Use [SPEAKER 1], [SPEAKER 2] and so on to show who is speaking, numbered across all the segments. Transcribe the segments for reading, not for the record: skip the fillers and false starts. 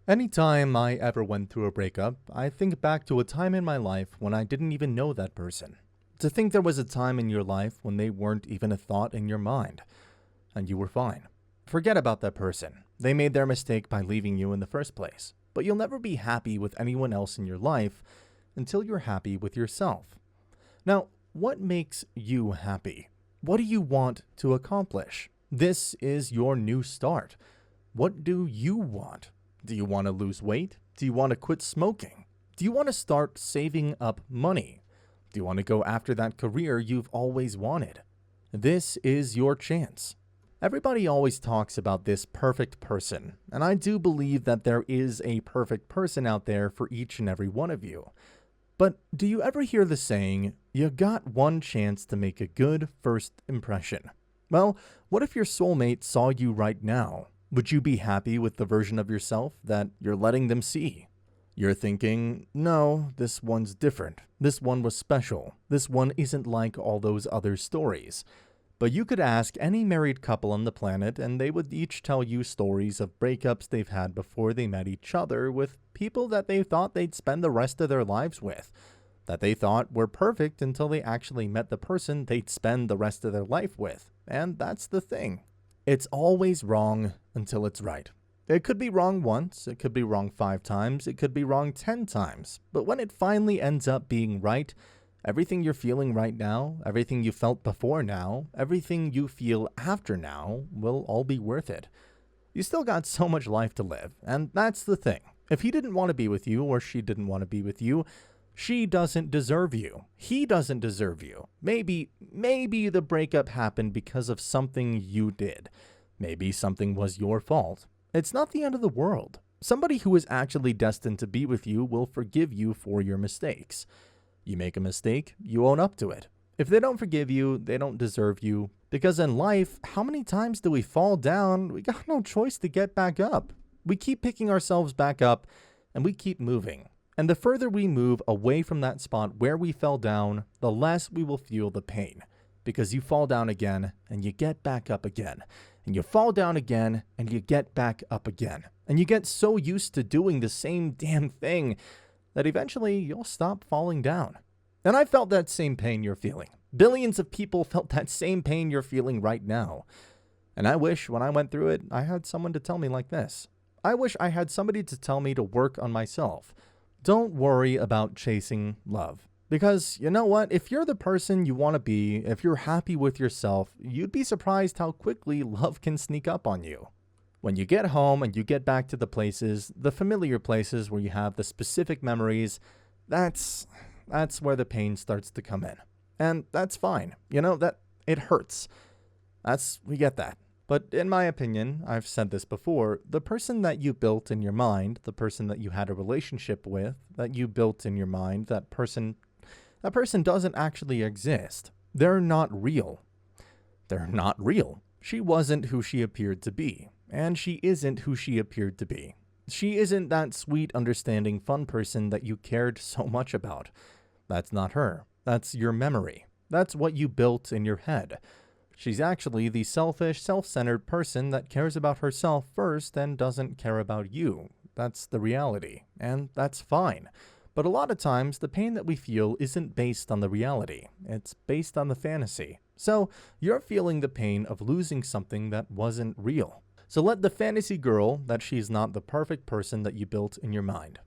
[SPEAKER 1] Anytime I ever went through a breakup, I think back to a time in my life when I didn't even know that person. To think there was a time in your life when they weren't even a thought in your mind, and you were fine. Forget about that person. They made their mistake by leaving you in the first place. But you'll never be happy with anyone else in your life until you're happy with yourself. Now, what makes you happy? What do you want to accomplish? This is your new start. What do you want? Do you want to lose weight? Do you want to quit smoking? Do you want to start saving up money? Do you want to go after that career you've always wanted? This is your chance. Everybody always talks about this perfect person, and I do believe that there is a perfect person out there for each and every one of you. But do you ever hear the saying, you got one chance to make a good first impression? Well, what if your soulmate saw you right now? Would you be happy with the version of yourself that you're letting them see? You're thinking, no, this one's different. This one was special. This one isn't like all those other stories. But you could ask any married couple on the planet and they would each tell you stories of breakups they've had before they met each other with people that they thought they'd spend the rest of their lives with, that they thought were perfect until they actually met the person they'd spend the rest of their life with. And that's the thing. It's always wrong until it's right. It could be wrong once, it could be wrong 5 times, it could be wrong 10 times. But when it finally ends up being right, everything you're feeling right now, everything you felt before now, everything you feel after now will all be worth it. You still got so much life to live, and that's the thing. If he didn't want to be with you or she didn't want to be with you, she doesn't deserve you. He doesn't deserve you. Maybe the breakup happened because of something you did. Maybe something was your fault. It's not the end of the world. Somebody who is actually destined to be with you will forgive you for your mistakes. You make a mistake, you own up to it. If they don't forgive you, they don't deserve you. Because in life, how many times do we fall down? We got no choice to get back up. We keep picking ourselves back up, and we keep moving. And the further we move away from that spot where we fell down, the less we will feel the pain. Because you fall down again, and you get back up again. And you fall down again, and you get back up again. And you get so used to doing the same damn thing that eventually you'll stop falling down. And I felt that same pain you're feeling. Billions of people felt that same pain you're feeling right now. And I wish when I went through it, I had someone to tell me like this. I wish I had somebody to tell me to work on myself. Don't worry about chasing love. Because you know what? If you're the person you want to be, if you're happy with yourself, you'd be surprised how quickly love can sneak up on you. When you get home and you get back to the places, the familiar places where you have the specific memories, that's where the pain starts to come in. And that's fine. You know, that it hurts. We get that. But in my opinion, I've said this before, the person that you built in your mind, the person that you had a relationship with, that you built in your mind, that person doesn't actually exist. They're not real. They're not real. She wasn't who she appeared to be. And she isn't who she appeared to be. She isn't that sweet, understanding, fun person that you cared so much about. That's not her. That's your memory. That's what you built in your head. She's actually the selfish, self-centered person that cares about herself first and doesn't care about you. That's the reality, and that's fine. But a lot of times, the pain that we feel isn't based on the reality. It's based on the fantasy. So, you're feeling the pain of losing something that wasn't real. So let the fantasy girl that she's not the perfect person that you built in your mind.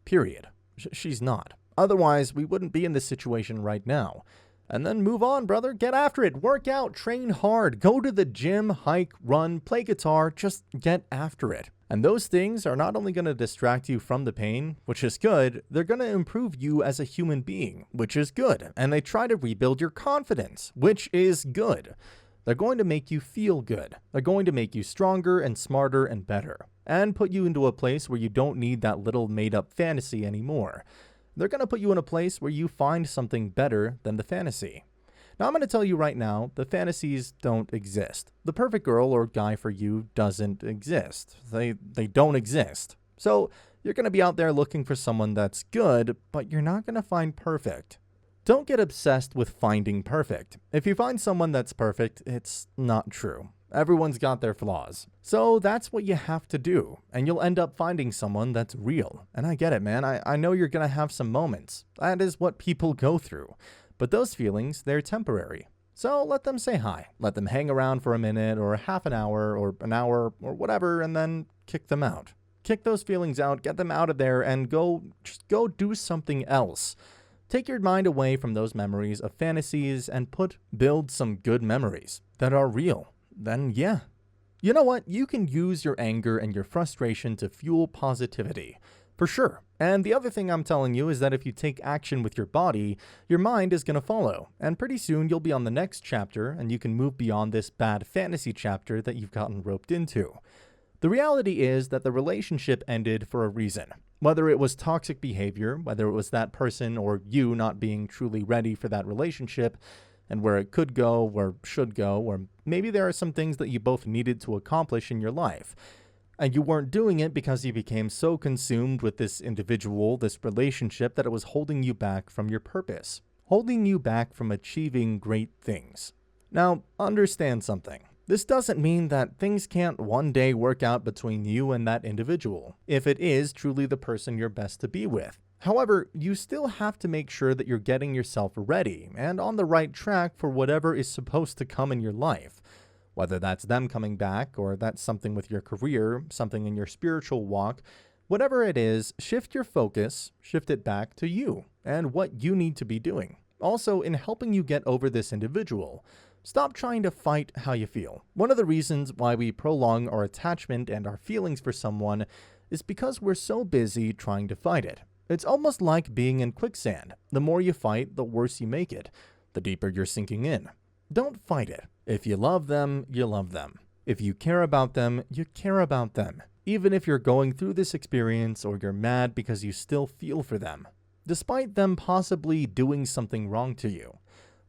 [SPEAKER 1] Period. She's not. Otherwise, we wouldn't be in this situation right now. And then move on, brother. Get after it. Work out. Train hard. Go to the gym, hike, run, play guitar. Just get after it. And those things are not only going to distract you from the pain, which is good, they're going to improve you as a human being, which is good. And they try to rebuild your confidence, which is good. They're going to make you feel good. They're going to make you stronger and smarter and better, and put you into a place where you don't need that little made-up fantasy anymore. They're going to put you in a place where you find something better than the fantasy. Now, I'm going to tell you right now, the fantasies don't exist. The perfect girl or guy for you doesn't exist. They don't exist. So, you're going to be out there looking for someone that's good, but you're not going to find perfect. Don't get obsessed with finding perfect. If you find someone that's perfect, it's not true. Everyone's got their flaws. So that's what you have to do, and you'll end up finding someone that's real. And I get it, man. I know you're gonna have some moments. That is what people go through. But those feelings, they're temporary. So let them say hi. Let them hang around for a minute or half an hour or or whatever, and then kick them out. Kick those feelings out, get them out of there, and just go do something else. Take your mind away from those memories of fantasies and build some good memories that are real. Then yeah. You know what? You can use your anger and your frustration to fuel positivity. For sure. And the other thing I'm telling you is that if you take action with your body, your mind is going to follow. And pretty soon you'll be on the next chapter and you can move beyond this bad fantasy chapter that you've gotten roped into. The reality is that the relationship ended for a reason. Whether it was toxic behavior, whether it was that person or you not being truly ready for that relationship, and where it could go, where it should go, or maybe there are some things that you both needed to accomplish in your life. And you weren't doing it because you became so consumed with this individual, this relationship, that it was holding you back from your purpose, holding you back from achieving great things. Now, understand something. This doesn't mean that things can't one day work out between you and that individual, if it is truly the person you're best to be with. However, you still have to make sure that you're getting yourself ready and on the right track for whatever is supposed to come in your life. Whether that's them coming back or that's something with your career, something in your spiritual walk, whatever it is, shift your focus, shift it back to you and what you need to be doing. Also, in helping you get over this individual, stop trying to fight how you feel. One of the reasons why we prolong our attachment and our feelings for someone is because we're so busy trying to fight it. It's almost like being in quicksand. The more you fight, the worse you make it, the deeper you're sinking in. Don't fight it. If you love them, you love them. If you care about them, you care about them. Even if you're going through this experience or you're mad because you still feel for them, despite them possibly doing something wrong to you.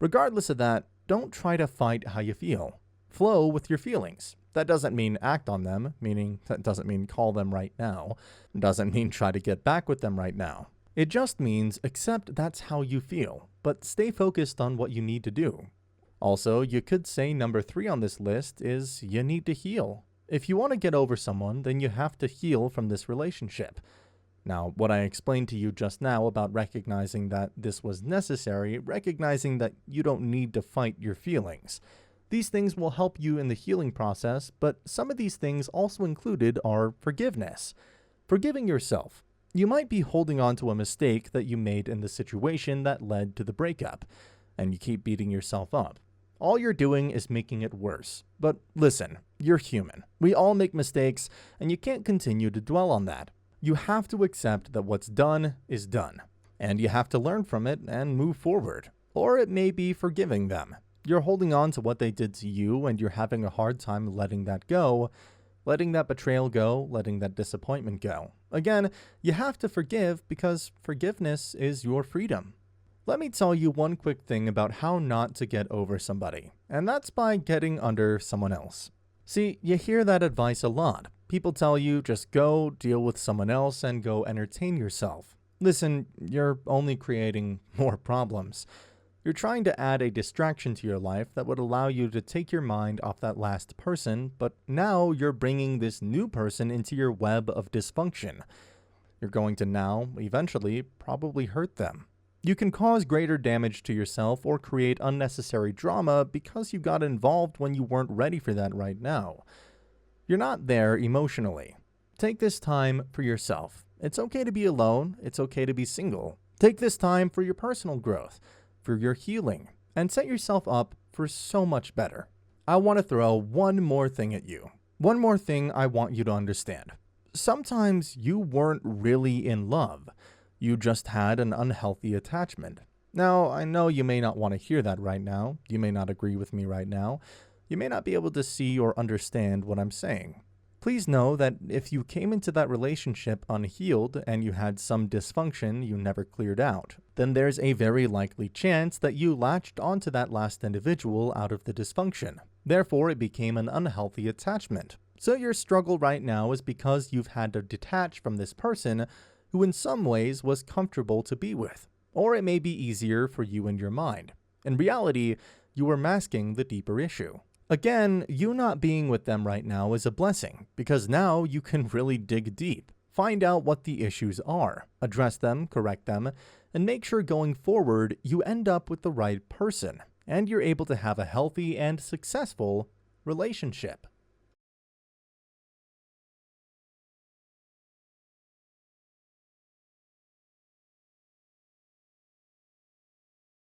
[SPEAKER 1] Regardless of that, don't try to fight how you feel. Flow with your feelings. That doesn't mean act on them, meaning that doesn't mean call them right now. It doesn't mean try to get back with them right now. It just means accept that's how you feel, but stay focused on what you need to do. Also, you could say number 3 on this list is you need to heal. If you want to get over someone, then you have to heal from this relationship. Now, what I explained to you just now about recognizing that this was necessary, recognizing that you don't need to fight your feelings. These things will help you in the healing process, but some of these things also included are forgiveness. Forgiving yourself. You might be holding on to a mistake that you made in the situation that led to the breakup, and you keep beating yourself up. All you're doing is making it worse. But listen, you're human. We all make mistakes, and you can't continue to dwell on that. You have to accept that what's done is done, and you have to learn from it and move forward. Or it may be forgiving them. You're holding on to what they did to you, and you're having a hard time letting that go, letting that betrayal go, letting that disappointment go. Again, you have to forgive because forgiveness is your freedom. Let me tell you one quick thing about how not to get over somebody, and that's by getting under someone else. See, you hear that advice a lot. People tell you just go deal with someone else and go entertain yourself. Listen, you're only creating more problems. You're trying to add a distraction to your life that would allow you to take your mind off that last person, but now you're bringing this new person into your web of dysfunction. You're going to now, eventually, probably hurt them. You can cause greater damage to yourself or create unnecessary drama because you got involved when you weren't ready for that right now. You're not there emotionally. Take this time for yourself. It's okay to be alone. It's okay to be single. Take this time for your personal growth, for your healing, and set yourself up for so much better. I want to throw one more thing at you. One more thing I want you to understand. Sometimes you weren't really in love. You just had an unhealthy attachment. Now, I know you may not want to hear that right now. You may not agree with me right now. You may not be able to see or understand what I'm saying. Please know that if you came into that relationship unhealed and you had some dysfunction you never cleared out, then there's a very likely chance that you latched onto that last individual out of the dysfunction. Therefore, it became an unhealthy attachment. So your struggle right now is because you've had to detach from this person who in some ways was comfortable to be with. Or it may be easier for you in your mind. In reality, you were masking the deeper issue. Again, you not being with them right now is a blessing, because now you can really dig deep, find out what the issues are, address them, correct them, and make sure going forward you end up with the right person, and you're able to have a healthy and successful relationship.